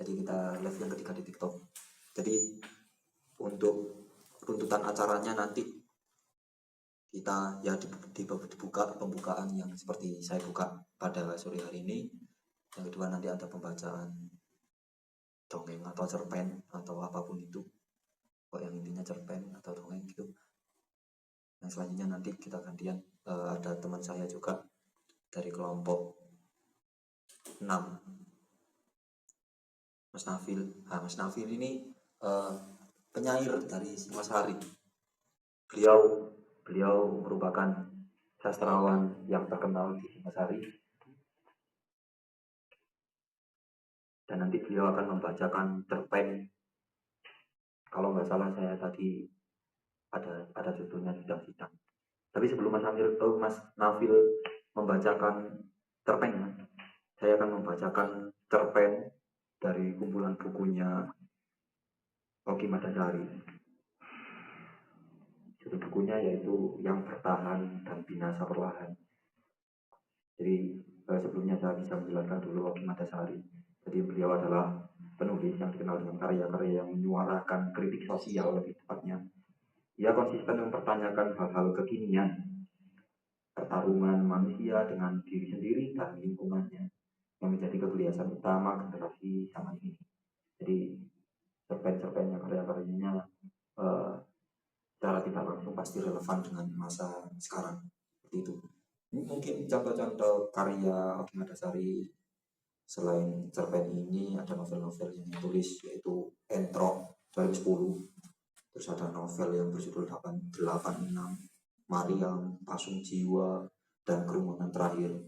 Jadi kita live yang ketiga di TikTok. Jadi untuk runtutan acaranya nanti kita ya dibuka pembukaan yang seperti saya buka pada sore hari ini. Yang kedua nanti ada pembacaan dongeng atau cerpen atau apapun itu, kok yang intinya cerpen atau dongeng gitu. Yang selanjutnya nanti kita gantian, ada teman saya juga dari kelompok 6, Mas Nafil. Nah, Mas Nafil ini penyair dari Singosari. Beliau merupakan sastrawan yang terkenal di Singosari, dan nanti beliau akan membacakan cerpen. Kalau nggak salah saya tadi ada judulnya Sidang-Sidang. Tapi sebelum Mas Nafil membacakan cerpennya, saya akan membacakan cerpen dari kumpulan bukunya Oki Madasari. Judul bukunya yaitu Yang Bertahan dan Binasa Perlahan. Jadi sebelumnya saya bisa menjelaskan dulu Oki Madasari. Jadi beliau adalah penulis yang dikenal dengan karya-karya yang menyuarakan kritik sosial, lebih tepatnya. Ia konsisten mempertanyakan hal-hal kekinian, pertarungan manusia dengan diri sendiri dan lingkungannya, yang menjadi kegelisahan utama generasi zaman ini. Jadi cerpen-cerpennya, karya-karyanya secara tidak langsung pasti relevan dengan masa sekarang. Seperti itu. Ini mungkin contoh-contoh karya Oki Madasari. Selain cerpen ini ada novel-novel yang ditulis, yaitu Entro 2010. Terus ada novel yang berjudul 86, Mariam, Pasung Jiwa, dan Kerumunan Terakhir.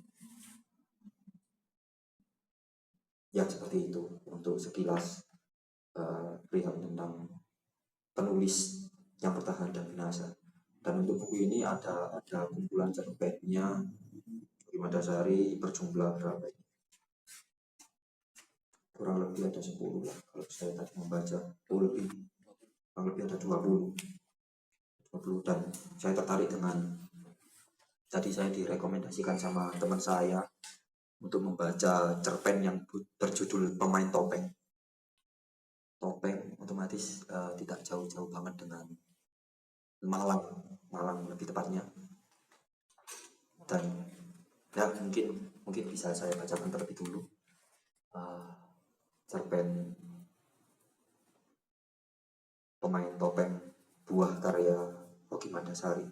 Ya seperti itu untuk sekilas perihal tentang penulis Yang Bertahan dan Binasa. Dan untuk buku ini ada kumpulan cerpennya Oki Madasari berjumlah berapa ini? Kurang lebih ada 10 lah kalau saya tadi membaca. Kurang lebih ada 20, dan saya tertarik dengan, tadi saya direkomendasikan sama teman saya untuk membaca cerpen yang berjudul Pemain Topeng. Topeng otomatis tidak jauh-jauh banget dengan Malang lebih tepatnya. Dan ya mungkin bisa saya bacakan terlebih dulu cerpen Pemain Topeng, buah karya Oki Madasari.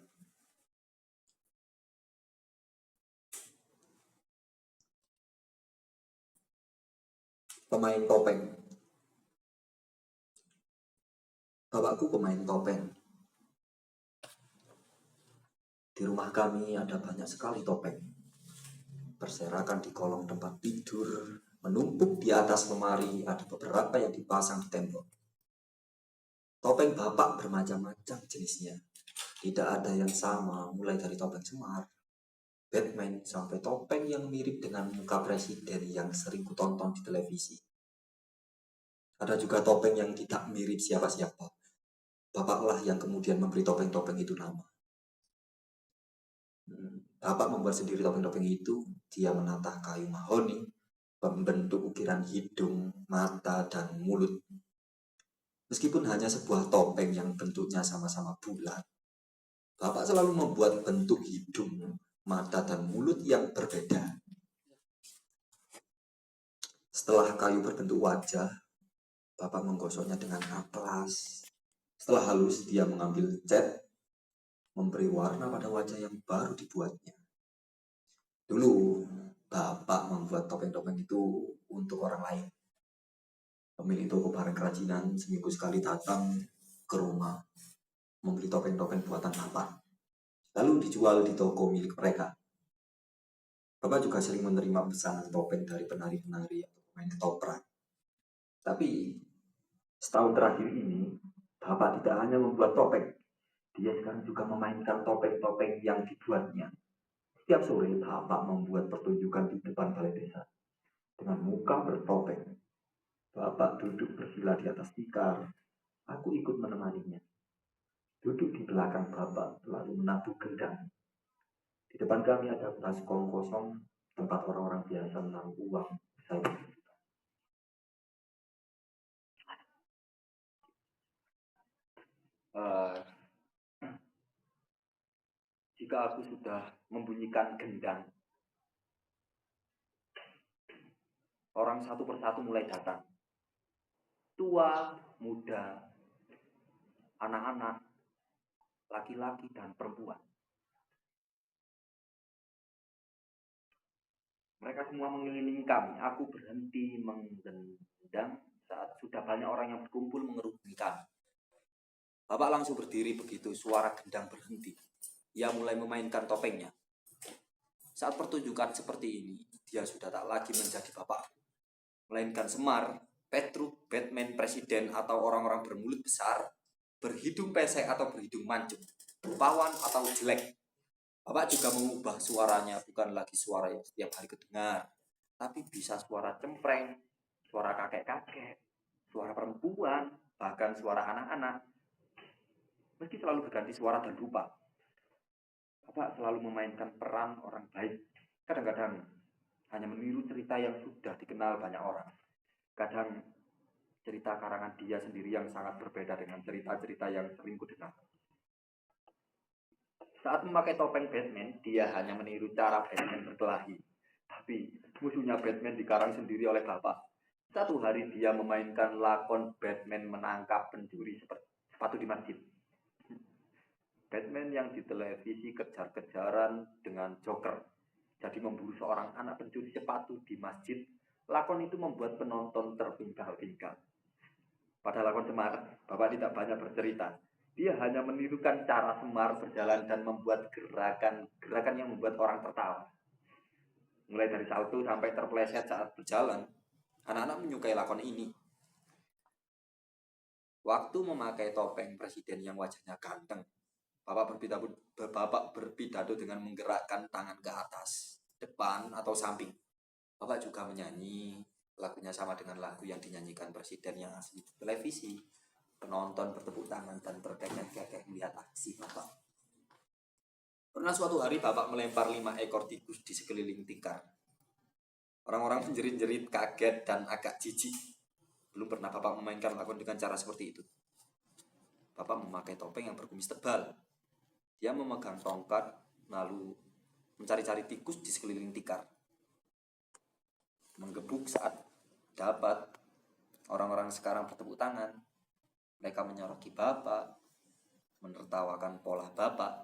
Pemain Topeng. Bapakku pemain topeng. Di rumah kami ada banyak sekali topeng, berserakan di kolong tempat tidur, menumpuk di atas lemari, ada beberapa yang dipasang di tembok. Topeng bapak bermacam-macam jenisnya, tidak ada yang sama, mulai dari topeng Semar, Batman, sampai topeng yang mirip dengan muka presiden yang sering kutonton di televisi. Ada juga topeng yang tidak mirip siapa-siapa. Bapaklah yang kemudian memberi topeng-topeng itu nama. Bapak membuat sendiri topeng-topeng itu. Dia menata kayu mahoni, membentuk ukiran hidung, mata, dan mulut. Meskipun hanya sebuah topeng yang bentuknya sama-sama bulat, Bapak selalu membuat bentuk hidung, mata, dan mulut yang berbeda. Setelah kayu berbentuk wajah, Bapak menggosoknya dengan amplas. Setelah halus, dia mengambil cat, memberi warna pada wajah yang baru dibuatnya. Dulu, Bapak membuat topeng-topeng itu untuk orang lain. Pemilik toko barang kerajinan seminggu sekali datang ke rumah, membeli topeng-topeng buatan Bapak, lalu dijual di toko milik mereka. Bapak juga sering menerima pesanan topeng dari penari-penari atau pemain ketoprak. Tapi, setahun terakhir ini, Bapak tidak hanya membuat topeng, dia sekarang juga memainkan topeng-topeng yang dibuatnya. Setiap sore, Bapak membuat pertunjukan di depan balai desa. Dengan muka bertopeng, Bapak duduk bersila di atas tikar. Aku ikut menemaninya. Duduk di belakang Bapak, lalu menabuh gendang. Di depan kami ada baskom kosong, tempat orang-orang biasa menaruh uang. Saya Eh, jika aku sudah membunyikan gendang, orang satu persatu mulai datang. Tua, muda, anak-anak, laki-laki, dan perempuan. Mereka semua mengelilingi kami. Aku berhenti menggendang saat sudah banyak orang yang berkumpul mengerubungi kami. Bapak langsung berdiri begitu suara gendang berhenti. Ia mulai memainkan topengnya. Saat pertunjukan seperti ini, dia sudah tak lagi menjadi bapak, melainkan Semar, Petruk, Batman, Presiden, atau orang-orang bermulut besar, berhidung pesek atau berhidung mancung, pawan atau jelek. Bapak juga mengubah suaranya, bukan lagi suara yang setiap hari kedengar, tapi bisa suara cempreng, suara kakek-kakek, suara perempuan, bahkan suara anak-anak. Meski selalu berganti suara dan rupa, Bapak selalu memainkan peran orang baik. Kadang-kadang hanya meniru cerita yang sudah dikenal banyak orang. Kadang cerita karangan dia sendiri yang sangat berbeda dengan cerita-cerita yang sering kudengar. Saat memakai topeng Batman, dia hanya meniru cara Batman berkelahi. Tapi musuhnya Batman dikarang sendiri oleh Bapak. Satu hari dia memainkan lakon Batman menangkap pencuri sepatu di masjid. Batman yang di televisi kejar-kejaran dengan Joker. Jadi memburu seorang anak pencuri sepatu di masjid. Lakon itu membuat penonton terpingkal-pingkal. Pada lakon Semar, Bapak tidak banyak bercerita. Dia hanya menirukan cara Semar berjalan dan membuat gerakan yang membuat orang tertawa. Mulai dari salto sampai terpeleset saat berjalan, anak-anak menyukai lakon ini. Waktu memakai topeng presiden yang wajahnya ganteng, Bapak berpidato dengan menggerakkan tangan ke atas, depan atau samping. Bapak juga menyanyi, lagunya sama dengan lagu yang dinyanyikan presiden yang asli di televisi. Penonton bertepuk tangan dan terkekeh-kekeh melihat aksi Bapak. Pernah suatu hari Bapak melempar 5 ekor tikus di sekeliling tikar. Orang-orang menjerit-jerit kaget dan agak jijik. Belum pernah Bapak memainkan lakon dengan cara seperti itu. Bapak memakai topeng yang berkumis tebal. Dia memegang tongkat, lalu mencari-cari tikus di sekeliling tikar. Menggebuk saat dapat. Orang-orang sekarang bertepuk tangan. Mereka menyoroki Bapak, menertawakan pola Bapak,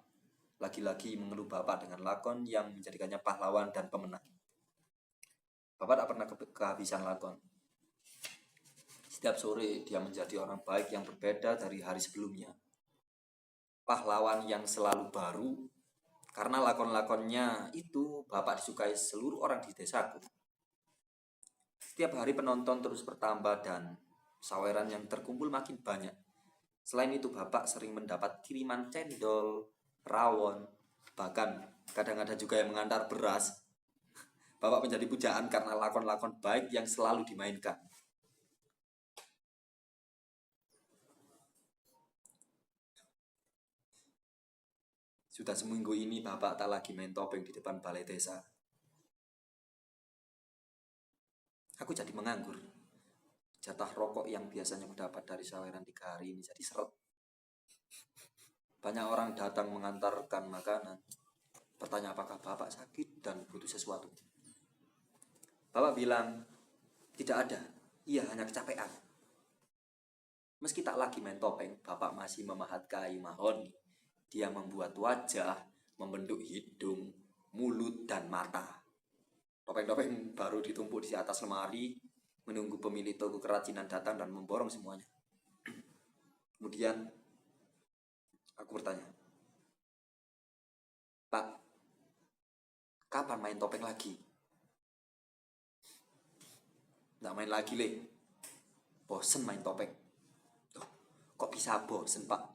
lagi-lagi mengeluh Bapak dengan lakon yang menjadikannya pahlawan dan pemenang. Bapak tak pernah kehabisan lakon. Setiap sore dia menjadi orang baik yang berbeda dari hari sebelumnya. Pahlawan yang selalu baru, karena lakon-lakonnya itu Bapak disukai seluruh orang di desaku. Setiap hari penonton terus bertambah dan saweran yang terkumpul makin banyak. Selain itu Bapak sering mendapat kiriman cendol, rawon, bahkan kadang ada juga yang mengantar beras. Bapak menjadi pujaan karena lakon-lakon baik yang selalu dimainkan. Sudah seminggu ini Bapak tak lagi main topeng di depan balai desa. Aku jadi menganggur. Jatah rokok yang biasanya kudapat dari saweran 3 hari ini jadi seret. Banyak orang datang mengantarkan makanan, bertanya apakah Bapak sakit dan butuh sesuatu. Bapak bilang, tidak ada, ia hanya kecapean. Meski tak lagi main topeng, Bapak masih memahat kayu mahoni. Dia membuat wajah, membentuk hidung, mulut, dan mata. Topeng-topeng baru ditumpuk di atas lemari, menunggu pemilik toko kerajinan datang dan memborong semuanya. Kemudian, aku bertanya, Pak, kapan main topeng lagi? Nggak main lagi, Le. Bosen main topeng. Loh, kok bisa bosen, Pak?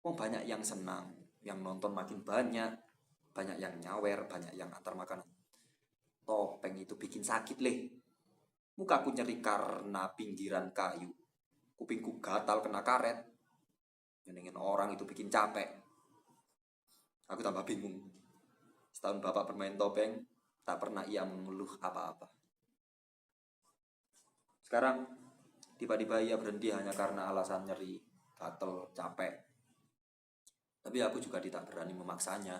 Banyak yang senang, yang nonton makin banyak yang nyawer, banyak yang antar makanan. Topeng itu bikin sakit, Le. Mukaku nyeri karena pinggiran kayu. Kupingku gatal kena karet. Nyenengin orang itu bikin capek. Aku tambah bingung. Setahun Bapak bermain topeng, tak pernah ia mengeluh apa-apa. Sekarang, tiba-tiba ia berhenti hanya karena alasan nyeri gatel, capek. Tapi aku juga tidak berani memaksanya.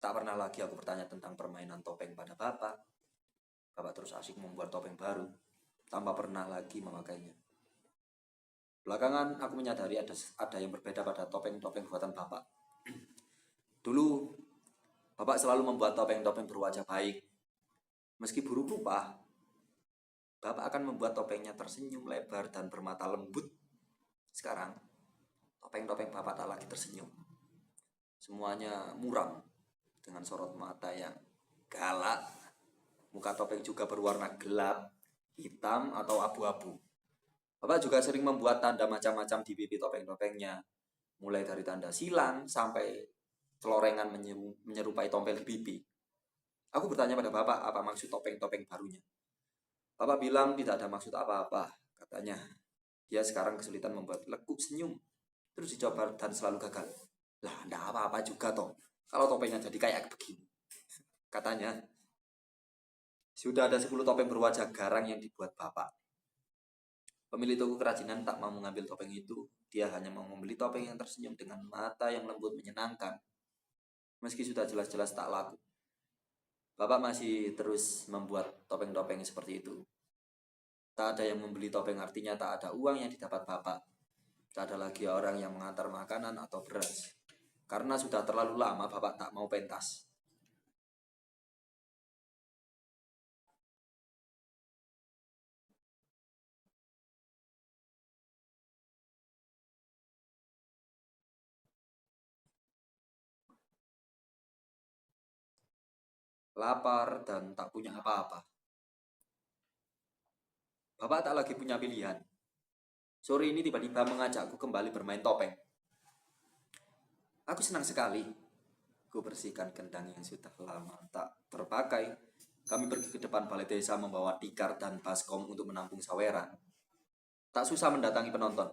Tak pernah lagi aku bertanya tentang permainan topeng pada Bapak. Bapak terus asik membuat topeng baru, tanpa pernah lagi memakainya. Belakangan aku menyadari ada yang berbeda pada topeng-topeng buatan Bapak. Dulu, Bapak selalu membuat topeng-topeng berwajah baik. Meski buruk rupa, Bapak akan membuat topengnya tersenyum lebar dan bermata lembut. Sekarang, topeng-topeng Bapak tak lagi tersenyum. Semuanya muram dengan sorot mata yang galak. Muka topeng juga berwarna gelap, hitam atau abu-abu. Bapak juga sering membuat tanda macam-macam di pipi topeng-topengnya. Mulai dari tanda silang sampai celorengan menyerupai tompel di pipi. Aku bertanya pada Bapak apa maksud topeng-topeng barunya. Bapak bilang tidak ada maksud apa-apa. Katanya, dia sekarang kesulitan membuat lekuk senyum. Terus dicoba dan selalu gagal. Lah, enggak apa-apa juga toh. Kalau topengnya jadi kayak begini. Katanya, sudah ada 10 topeng berwajah garang yang dibuat Bapak. Pemilik toko kerajinan tak mau mengambil topeng itu. Dia hanya mau membeli topeng yang tersenyum dengan mata yang lembut menyenangkan. Meski sudah jelas-jelas tak laku. Bapak masih terus membuat topeng-topeng seperti itu. Tak ada yang membeli topeng, artinya tak ada uang yang didapat Bapak. Tak ada lagi orang yang mengantar makanan atau beras. Karena sudah terlalu lama Bapak tak mau pentas. Lapar dan tak punya apa-apa. Bapak tak lagi punya pilihan. Sore ini tiba-tiba mengajakku kembali bermain topeng. Aku senang sekali. Ku bersihkan kendang yang sudah lama tak terpakai. Kami pergi ke depan balai desa membawa tikar dan baskom untuk menampung saweran. Tak susah mendatangi penonton.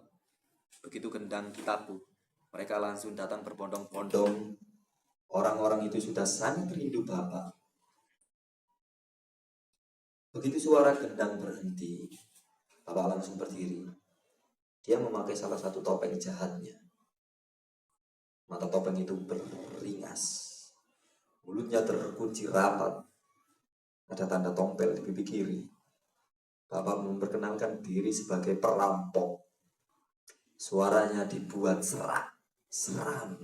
Begitu kendang ditabuh, mereka langsung datang berbondong-bondong. Orang-orang itu sudah sangat rindu Bapak. Begitu suara gendang berhenti, Bapak langsung berdiri. Dia memakai salah satu topeng jahatnya. Mata topeng itu beringas. Mulutnya terkunci rapat. Ada tanda tompel di pipi kiri. Bapak memperkenalkan diri sebagai perampok. Suaranya dibuat serak, seram.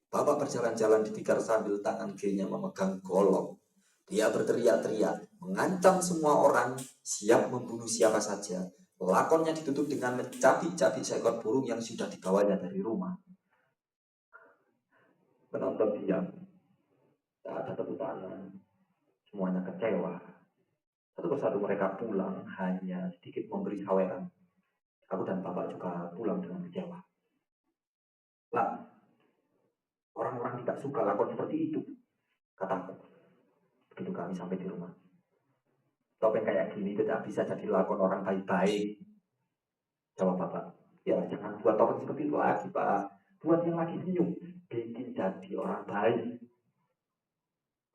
Bapak berjalan-jalan di tikar sambil tangan kirinya memegang golok. Dia berteriak-teriak, mengancam semua orang, siap membunuh siapa saja. Lakonnya ditutup dengan mencabik-cabik seekor burung yang sudah dibawanya dari rumah. Penonton diam, tak ada tepuk tangan, semuanya kecewa. Satu persatu mereka pulang, hanya sedikit memberi saweran. Aku dan Bapak juga pulang dengan kecewa. Pak, orang-orang tidak suka lakon seperti itu, kataku. Begitu kami sampai di rumah. Topeng kayak gini tidak bisa jadi lakon orang baik-baik. Jawab Bapak, ya jangan buat topeng seperti itu lagi Pak. Buat yang lagi senyum, bikin jadi orang baik.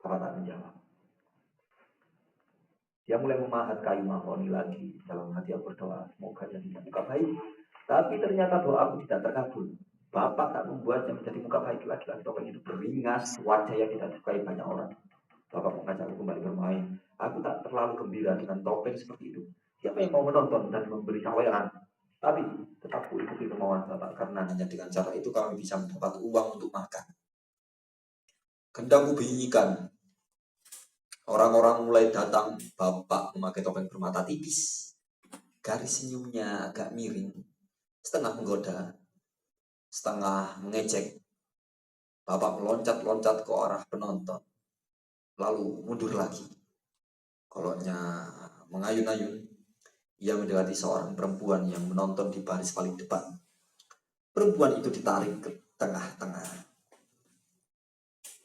Bapak tak menjawab. Dia mulai memahat kayu mahoni lagi. Dalam hati aku berdoa, semoga jadi muka baik. Tapi ternyata doa aku tidak terkabul. Bapak tak membuatnya menjadi muka baik lagi. Topeng itu beringas, wajah yang tidak disukai banyak orang. Bapak mengajakku kembali bermain. Aku tak terlalu gembira dengan topeng seperti itu. Siapa yang mau menonton dan memberi saweran? Tapi tetap ku ikuti kemauan Bapak karena hanya dengan cara itu kami bisa mendapat uang untuk makan. Kendang ku bunyikan. Orang-orang mulai datang. Bapak memakai topeng bermata tipis. Garis senyumnya agak miring. Setengah menggoda, setengah mengejek. Bapak meloncat-loncat ke arah penonton. Lalu mundur lagi. Koloknya mengayun-ayun. Ia mendekati seorang perempuan yang menonton di baris paling depan. Perempuan itu ditarik ke tengah-tengah.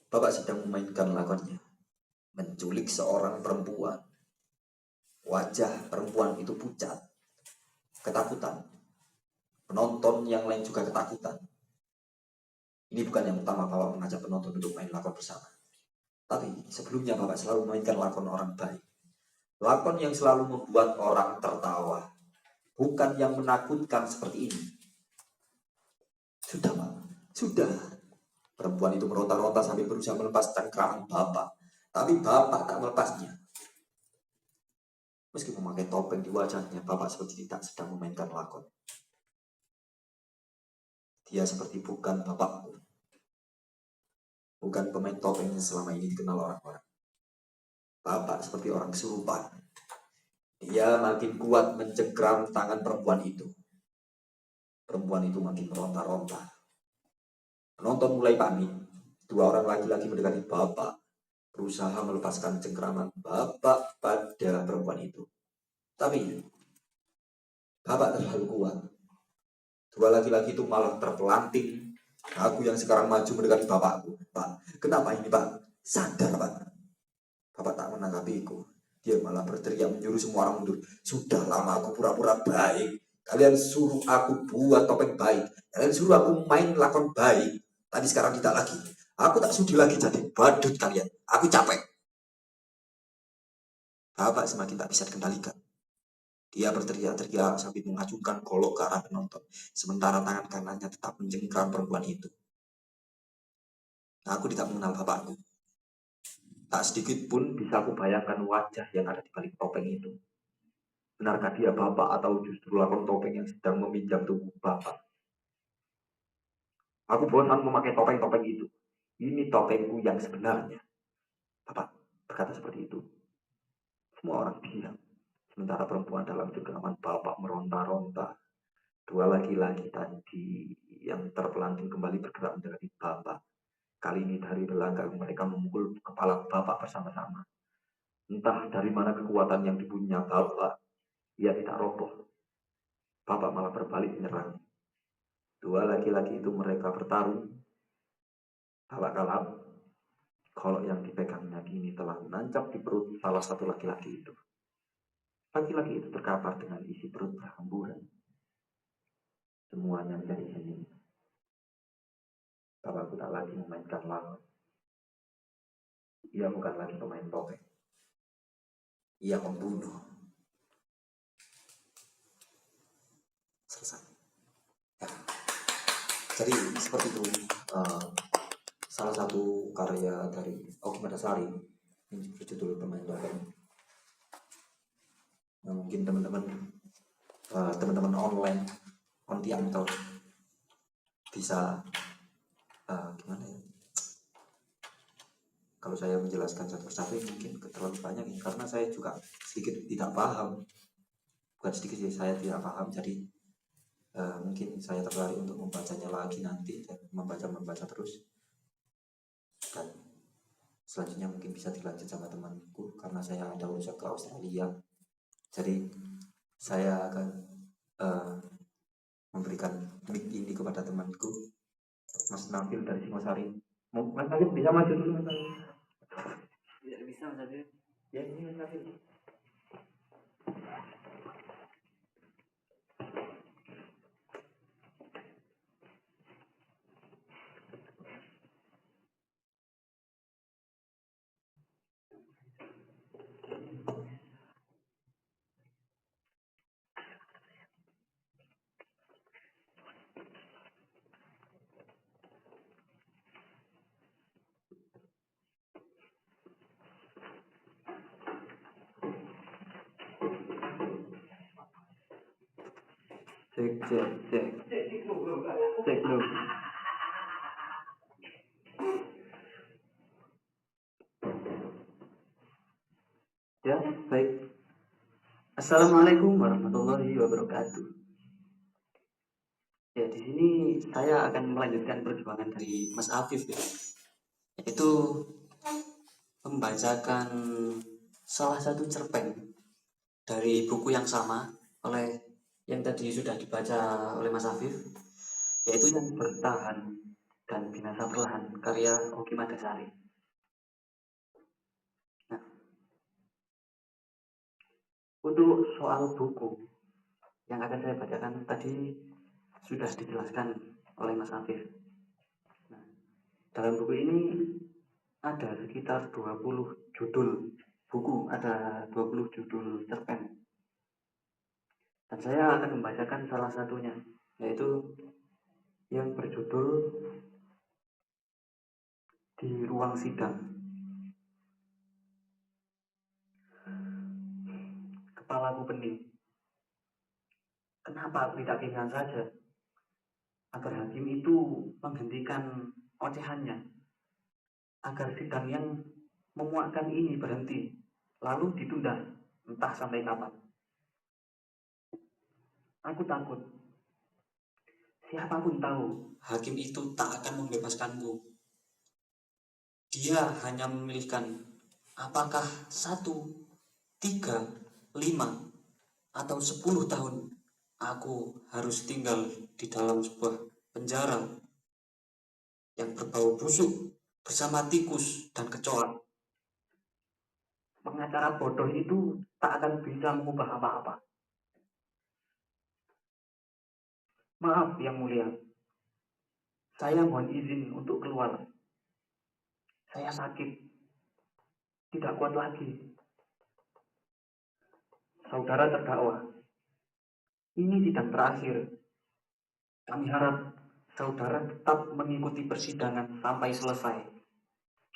Bapak sedang memainkan lakonnya. Menculik seorang perempuan. Wajah perempuan itu pucat. Ketakutan. Penonton yang lain juga ketakutan. Ini bukan yang pertama Bapak mengajak penonton untuk main lakon bersama. Tapi sebelumnya Bapak selalu memainkan lakon orang baik. Lakon yang selalu membuat orang tertawa. Bukan yang menakutkan seperti ini. Sudah, Pak. Sudah. Perempuan itu meronta-ronta sambil berusaha melepas cengkraman Bapak. Tapi Bapak tak melepasnya. Meski memakai topeng di wajahnya, Bapak seperti tidak sedang memainkan lakon. Dia seperti bukan bapakku. Bukan pemain topeng yang selama ini dikenal orang-orang. Bapak seperti orang kesurupan. Dia makin kuat mencengkram tangan perempuan itu. Perempuan itu makin meronta-ronta. Penonton mulai panik. Dua orang laki-laki mendekati Bapak, berusaha melepaskan cengkraman Bapak pada perempuan itu. Tapi Bapak terlalu kuat. Dua laki-laki itu malah terpelanting. Aku yang sekarang maju mendekati bapakku. Pak, kenapa ini Pak? Sadar Pak. Bapak tak menanggapiku. Dia malah berteriak menyuruh semua orang mundur. Sudah lama aku pura-pura baik. Kalian suruh aku buat topeng baik. Kalian suruh aku main lakon baik. Tapi sekarang tidak lagi. Aku tak sudi lagi jadi badut kalian. Aku capek. Bapak semakin tak bisa dikendalikan. Dia berteriak-teriak sambil mengacungkan golok ke arah penonton. Sementara tangan kanannya tetap mencengkram perempuan itu. Aku tidak mengenal bapakku. Tak sedikit pun bisa aku bayangkan wajah yang ada di balik topeng itu. Benarkah dia bapak atau justru lakon topeng yang sedang meminjam tubuh bapak? Aku bosan memakai topeng-topeng itu. Ini topengku yang sebenarnya. Bapak berkata seperti itu. Semua orang diam. Sementara perempuan dalam genggaman bapak meronta-ronta. Dua laki-laki tadi yang terpelanting kembali bergerak mendekati bapak. Kali ini dari belakang mereka memukul kepala bapak bersama-sama. Entah dari mana kekuatan yang dipunya bapak, ia tidak roboh. Bapak malah berbalik menyerang. Dua laki-laki itu mereka bertarung. Bapak kalah. Golok yang dipegangnya kini telah menancap di perut salah satu laki-laki itu. Laki-laki itu terkapar dengan isi perut berhamburan. Semuanya menjadi hening. Bapakku tak lagi memainkan lakon. Ia bukan lagi pemain topeng. Ia pembunuh. Selesai. Ya. Jadi seperti itu. Salah satu karya dari Oki Madasari yang berjudul Pemain Topeng. Nah, mungkin teman-teman online Ontiang tahu bisa gimana ya? Kalau saya menjelaskan satu persatu mungkin terlalu banyak karena saya juga sedikit tidak paham. Bukan sedikit sih, saya tidak paham. Jadi mungkin saya tertarik untuk membacanya lagi nanti dan membaca terus. Dan selanjutnya mungkin bisa dilanjut sama temanku karena saya ada urusan ke Australia. Jadi saya akan memberikan mic ini kepada temanku Mas Nafil dari Singosari. Mas Nafil bisa maju dulu Mas Nafil? Tidak bisa Mas Afif. Ya ini Mas Nafil. Cek dulu. Ya, baik. Assalamualaikum warahmatullahi wabarakatuh. Ya, di sini saya akan melanjutkan perjuangan dari Mas Afif ya, yaitu membacakan salah satu cerpen dari buku yang sama oleh yang tadi sudah dibaca oleh Mas Afif, yaitu Yang Bertahan dan Binasa Perlahan karya Oki Madasari. Nah, untuk soal buku yang akan saya bacakan tadi sudah dijelaskan oleh Mas Afif. Nah, dalam buku ini ada sekitar 20 judul buku, ada 20 judul cerpen. Dan saya akan membacakan salah satunya, yaitu yang berjudul Di Ruang Sidang. Kepalaku pening. Kenapa aku tidak pingsan saja agar hakim itu menghentikan ocehannya, agar sidang yang memuakkan ini berhenti, lalu ditunda entah sampai kapan. Aku takut. Siapapun tahu, hakim itu tak akan membebaskanku. Dia hanya memilihkan apakah 1, 3, 5, atau 10 tahun aku harus tinggal di dalam sebuah penjara yang berbau busuk bersama tikus dan kecoa. Pengacara bodoh itu tak akan bisa mengubah apa-apa. Maaf yang mulia, saya mohon izin untuk keluar. Saya sakit, tidak kuat lagi. Saudara terdakwa, ini sidang terakhir. Kami harap saudara tetap mengikuti persidangan sampai selesai.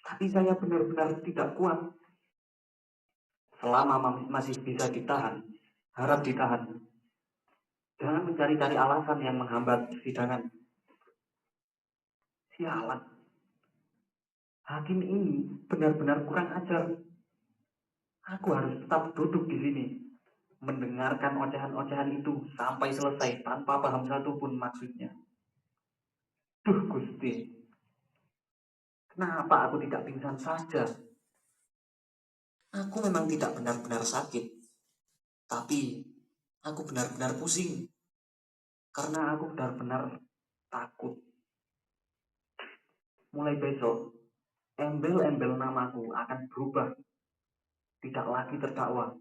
Tapi saya benar-benar tidak kuat. Selama masih bisa ditahan, harap ditahan. Jangan mencari-cari alasan yang menghambat persidangan. Sialan. Hakim ini benar-benar kurang ajar. Aku harus tetap duduk di sini, mendengarkan ocehan-ocehan itu sampai selesai tanpa paham satupun maksudnya. Duh Gusti, kenapa aku tidak pingsan saja? Aku memang tidak benar-benar sakit, tapi aku benar-benar pusing. Karena aku benar-benar takut. Mulai besok, embel-embel namaku akan berubah. Tidak lagi terdakwa,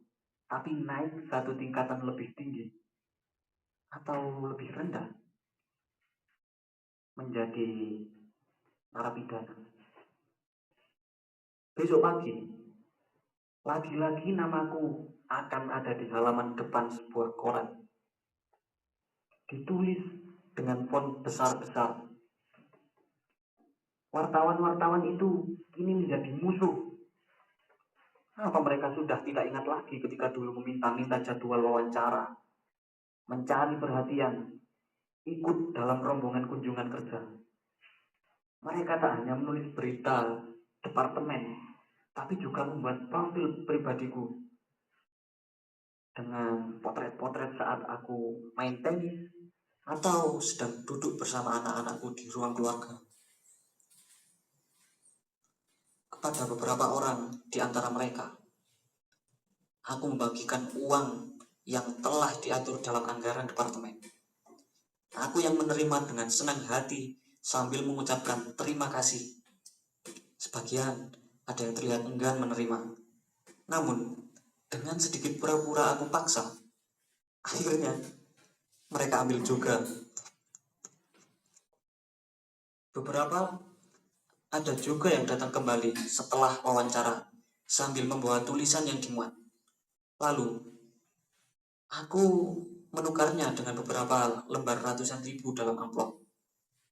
tapi naik satu tingkatan lebih tinggi. Atau lebih rendah. Menjadi narapidana. Besok pagi, lagi-lagi namaku akan ada di halaman depan sebuah koran. Ditulis dengan font besar-besar. Wartawan-wartawan itu kini menjadi musuh. Apa mereka sudah tidak ingat lagi ketika dulu meminta-minta jadwal wawancara, mencari perhatian, ikut dalam rombongan kunjungan kerja. Mereka tak hanya menulis berita departemen, tapi juga membuat profil pribadiku dengan potret-potret saat aku main tenis atau sedang duduk bersama anak-anakku di ruang keluarga. Kepada beberapa orang di antara mereka, aku membagikan uang yang telah diatur dalam anggaran departemen. Aku yang menerima dengan senang hati sambil mengucapkan terima kasih. Sebagian ada yang terlihat enggan menerima. Namun, dengan sedikit pura-pura aku paksa, akhirnya mereka ambil juga. Beberapa ada juga yang datang kembali setelah wawancara sambil membawa tulisan yang dimuat. Lalu, aku menukarnya dengan beberapa lembar ratusan ribu dalam amplop.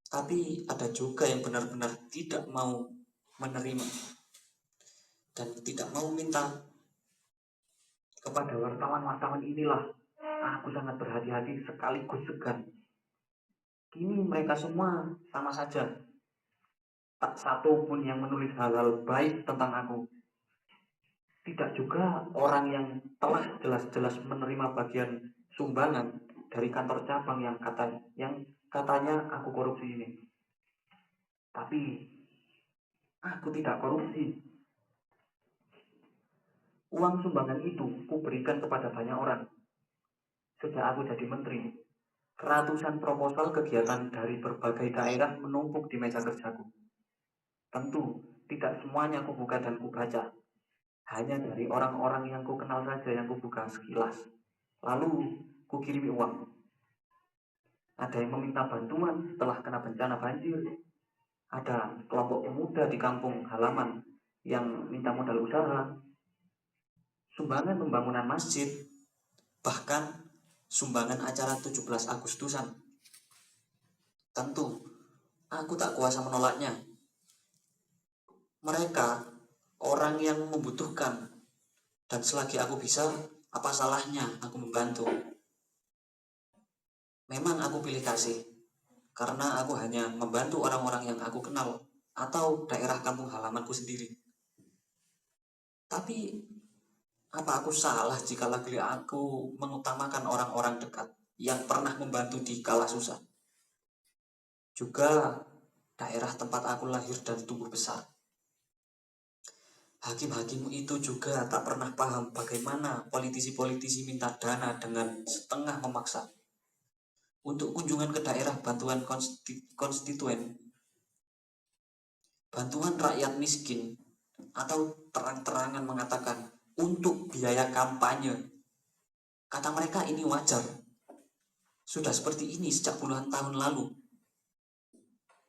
Tapi ada juga yang benar-benar tidak mau menerima dan tidak mau minta. Kepada wartawan-wartawan inilah aku sangat berhati-hati sekaligus segan. Kini mereka semua sama saja. Tak satu pun yang menulis hal-hal baik tentang aku. Tidak juga orang yang telah jelas-jelas menerima bagian sumbangan dari kantor cabang yang katanya aku korupsi ini. Tapi aku tidak korupsi. Uang sumbangan itu kuberikan kepada banyak orang. Sejak aku jadi menteri, ratusan proposal kegiatan dari berbagai daerah menumpuk di meja kerjaku. Tentu, tidak semuanya kubuka dan kubaca. Hanya dari orang-orang yang kukenal saja yang kubuka sekilas. Lalu, kukirimi uang. Ada yang meminta bantuan setelah kena bencana banjir. Ada kelompok pemuda di kampung halaman yang minta modal usaha. Sumbangan pembangunan masjid. Bahkan, sumbangan acara 17 Agustusan. Tentu, aku tak kuasa menolaknya. Mereka orang yang membutuhkan, dan selagi aku bisa, apa salahnya aku membantu? Memang aku pilih kasih, karena aku hanya membantu orang-orang yang aku kenal atau daerah kampung halamanku sendiri. Tapi, apa aku salah jika lagi aku mengutamakan orang-orang dekat yang pernah membantu di kala susah? Juga daerah tempat aku lahir dan tumbuh besar. Hakim-hakim itu juga tak pernah paham bagaimana politisi-politisi minta dana dengan setengah memaksa untuk kunjungan ke daerah bantuan konstituen, bantuan rakyat miskin, atau terang-terangan mengatakan untuk biaya kampanye. Kata mereka ini wajar. Sudah seperti ini sejak puluhan tahun lalu.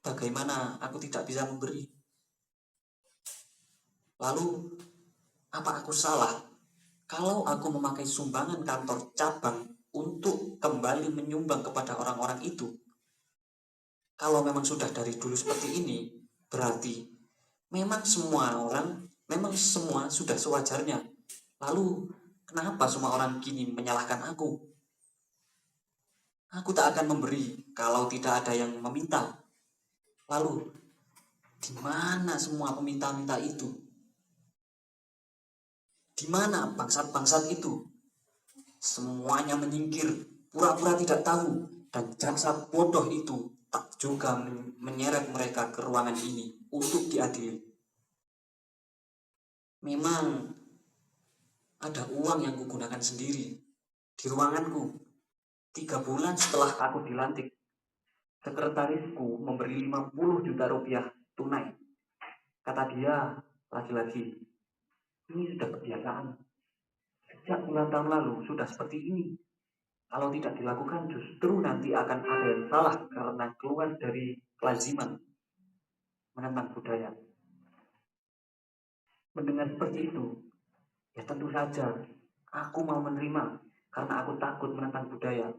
Bagaimana aku tidak bisa memberi? Lalu, apa aku salah kalau aku memakai sumbangan kantor cabang untuk kembali menyumbang kepada orang-orang itu? Kalau memang sudah dari dulu seperti ini, berarti memang semua sudah sewajarnya. Lalu, kenapa semua orang kini menyalahkan aku? Aku tak akan memberi kalau tidak ada yang meminta. Lalu, di mana semua peminta-minta itu? Di mana bangsat-bangsat itu? Semuanya menyingkir, pura-pura tidak tahu, dan jaksa bodoh itu tak juga menyeret mereka ke ruangan ini untuk diadili. Memang ada uang yang kugunakan sendiri di ruanganku. 3 bulan setelah aku dilantik, sekretarisku memberi 50 juta rupiah tunai. Kata dia, lagi-lagi, ini sudah kebiasaan. Sejak bulan tahun lalu sudah seperti ini. Kalau tidak dilakukan justru nanti akan ada yang salah karena keluar dari kelaziman menentang budaya. Mendengar seperti itu, ya tentu saja aku mau menerima karena aku takut menentang budaya.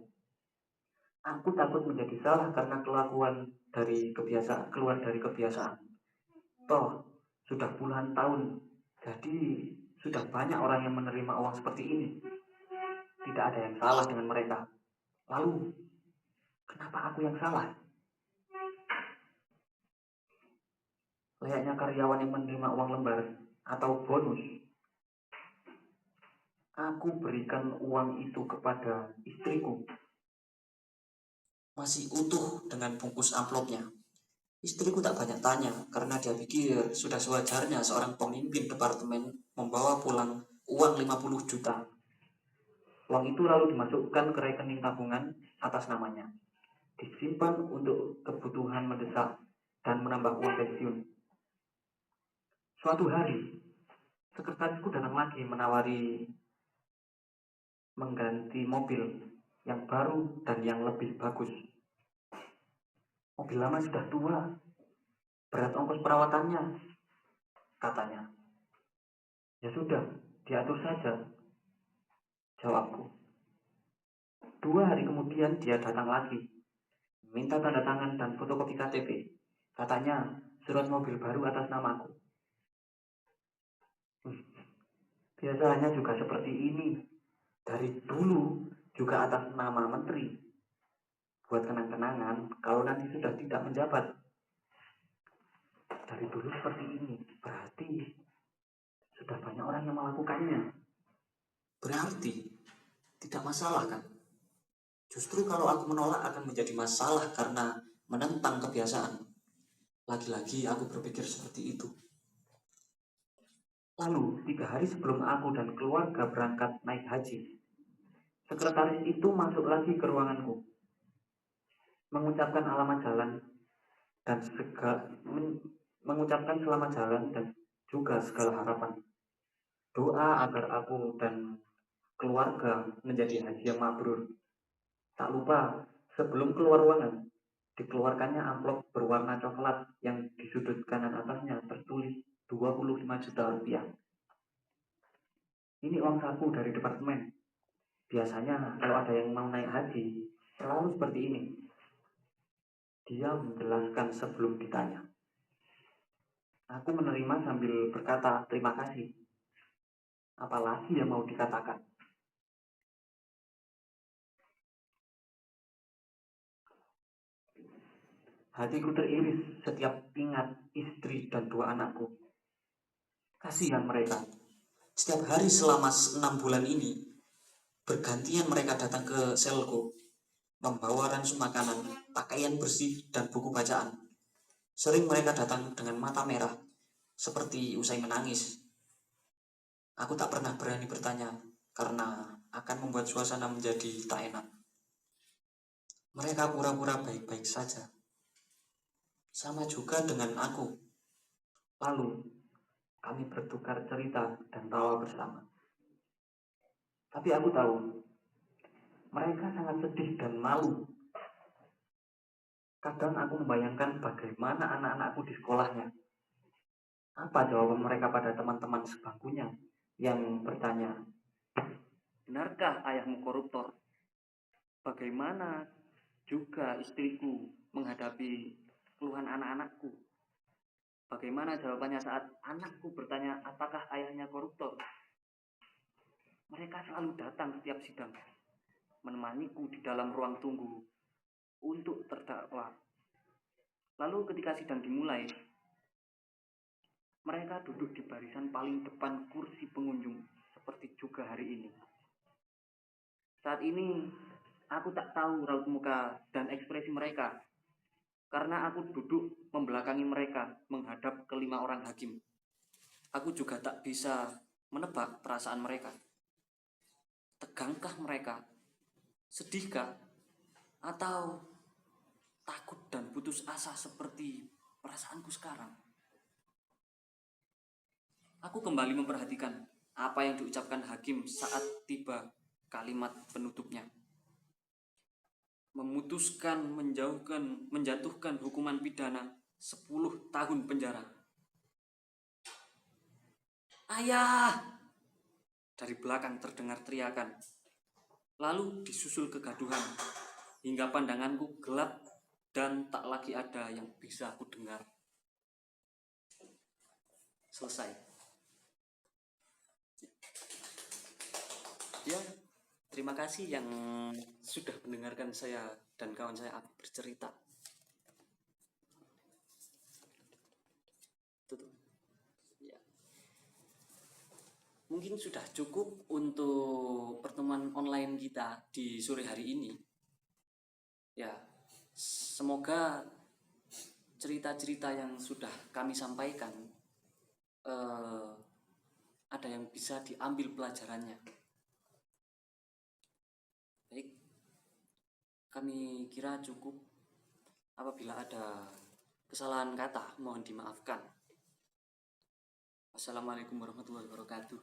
Aku takut menjadi salah karena keluar dari kebiasaan. Toh, sudah puluhan tahun, jadi sudah banyak orang yang menerima uang seperti ini. Tidak ada yang salah dengan mereka. Lalu, kenapa aku yang salah? Layaknya karyawan yang menerima uang lembar atau bonus, aku berikan uang itu kepada istriku. Masih utuh dengan bungkus amplopnya. Istriku tak banyak tanya karena dia pikir sudah sewajarnya seorang pemimpin departemen membawa pulang uang 50 juta. Uang itu lalu dimasukkan ke rekening tabungan atas namanya. Disimpan untuk kebutuhan mendesak dan menambah uang pensiun. Suatu hari, sekretarisku datang lagi menawari mengganti mobil yang baru dan yang lebih bagus. Mobil lama sudah tua, berat ongkos perawatannya, katanya. Ya sudah, diatur saja, jawabku. 2 hari kemudian dia datang lagi, minta tanda tangan dan fotokopi KTP. Katanya, surat mobil baru atas namaku. Biasanya juga seperti ini. Dari dulu juga atas nama menteri. Buat kenang-kenangan kalau nanti sudah tidak menjabat. Dari dulu seperti ini, berarti sudah banyak orang yang melakukannya. Berarti tidak masalah kan? Justru kalau aku menolak akan menjadi masalah karena menentang kebiasaan. Lagi-lagi aku berpikir seperti itu. Lalu 3 hari sebelum aku dan keluarga berangkat naik haji, sekretaris itu masuk lagi ke ruanganku, mengucapkan alamat jalan dan mengucapkan selamat jalan dan juga segala harapan. Doa agar aku dan keluarga menjadi haji yang mabrur. Tak lupa, sebelum keluar ruangan, dikeluarkannya amplop berwarna coklat yang di sudut kanan atasnya tertulis 25 juta rupiah. Ini uang saku dari departemen. Biasanya kalau ada yang mau naik haji, selalu seperti ini. Dia menjelaskan sebelum ditanya. Aku menerima sambil berkata terima kasih. Apalagi yang mau dikatakan? Hatiku teriris setiap ingat istri dan 2 anakku. Kasihan mereka. Setiap hari selama 6 bulan ini, bergantian mereka datang ke selku, membawa ransum makanan, pakaian bersih, dan buku bacaan. Sering mereka datang dengan mata merah, seperti usai menangis. Aku tak pernah berani bertanya, karena akan membuat suasana menjadi tak enak. Mereka pura-pura baik-baik saja. Sama juga dengan aku. Lalu, kami bertukar cerita dan tawa bersama. Tapi aku tahu, mereka sangat sedih dan malu. Kadang aku membayangkan bagaimana anak-anakku di sekolahnya. Apa jawaban mereka pada teman-teman sebangkunya yang bertanya, benarkah ayahmu koruptor? Bagaimana juga istriku menghadapi keluhan anak-anakku? Bagaimana jawabannya saat anakku bertanya apakah ayahnya koruptor? Mereka selalu datang setiap sidang, menemaniku di dalam ruang tunggu untuk terdakwa. Lalu ketika sidang dimulai, mereka duduk di barisan paling depan kursi pengunjung, seperti juga hari ini. Saat ini, aku tak tahu raut muka dan ekspresi mereka, karena aku duduk membelakangi mereka menghadap ke 5 orang hakim. Aku juga tak bisa menebak perasaan mereka. Tegangkah mereka? Sedihkah? Atau takut dan putus asa seperti perasaanku sekarang? Aku kembali memperhatikan apa yang diucapkan hakim saat tiba kalimat penutupnya. Memutuskan menjatuhkan hukuman pidana 10 tahun penjara. Ayah! Dari belakang terdengar teriakan. Lalu disusul kegaduhan hingga pandanganku gelap dan tak lagi ada yang bisa aku dengar. Selesai. Ya, terima kasih yang sudah mendengarkan saya dan kawan saya bercerita. Tutup. Ya. Mungkin sudah cukup untuk pertemuan online kita di sore hari ini. Ya, semoga cerita-cerita yang sudah kami sampaikan ada yang bisa diambil pelajarannya. Baik, kami kira cukup. Apabila ada kesalahan kata, mohon dimaafkan. Wassalamualaikum warahmatullahi wabarakatuh.